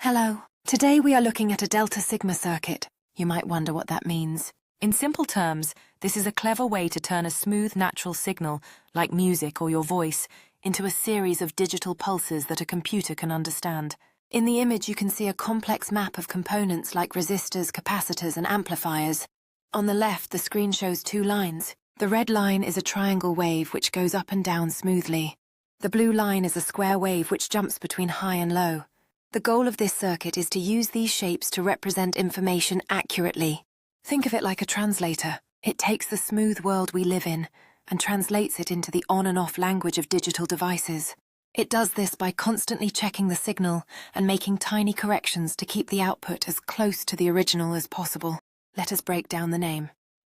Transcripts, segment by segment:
Hello. Today we are looking at a delta sigma circuit. You might wonder what that means. In simple terms, this is a clever way to turn a smooth natural signal, like music or your voice, into a series of digital pulses that a computer can understand. In the image you can see a complex map of components like resistors, capacitors and amplifiers. On the left the screen shows two lines. The red line is a triangle wave which goes up and down smoothly. The blue line is a square wave which jumps between high and low. The goal of this circuit is to use these shapes to represent information accurately. Think of it like a translator. It takes the smooth world we live in and translates it into the on and off language of digital devices. It does this by constantly checking the signal and making tiny corrections to keep the output as close to the original as possible. Let us break down the name.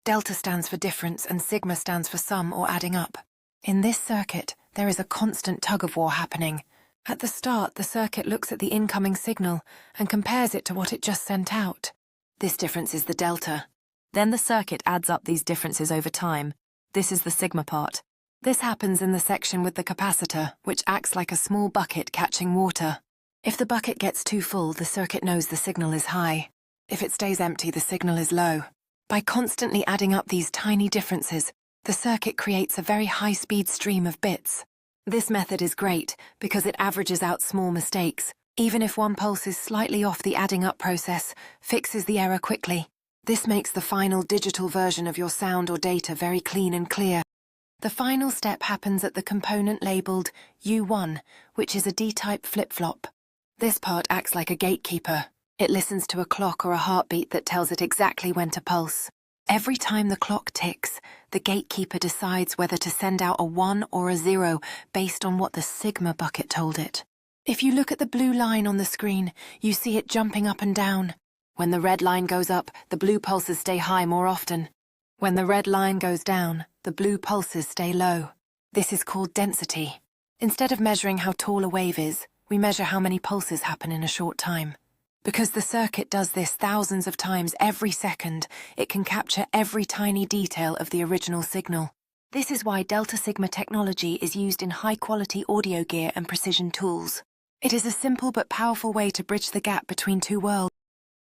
Delta stands for difference and sigma stands for sum or adding up. In this circuit, there is a constant tug-of-war happening. At the start, the circuit looks at the incoming signal and compares it to what it just sent out. This difference is the delta. Then the circuit adds up these differences over time. This is the sigma part. This happens in the section with the capacitor, which acts like a small bucket catching water. If the bucket gets too full, the circuit knows the signal is high. If it stays empty, the signal is low. By constantly adding up these tiny differences, the circuit creates a very high-speed stream of bits. This method is great because it averages out small mistakes. Even if one pulse is slightly off, the adding up process fixes the error quickly. This makes the final digital version of your sound or data very clean and clear. The final step happens at the component labeled U1, which is a D-type flip-flop. This part acts like a gatekeeper. It listens to a clock or a heartbeat that tells it exactly when to pulse. Every time the clock ticks, the gatekeeper decides whether to send out a 1 or a 0 based on what the sigma bucket told it. If you look at the blue line on the screen, you see it jumping up and down. When the red line goes up, the blue pulses stay high more often. When the red line goes down, the blue pulses stay low. This is called density. Instead of measuring how tall a wave is, we measure how many pulses happen in a short time. Because the circuit does this thousands of times every second, it can capture every tiny detail of the original signal. This is why delta sigma technology is used in high-quality audio gear and precision tools. It is a simple but powerful way to bridge the gap between two worlds.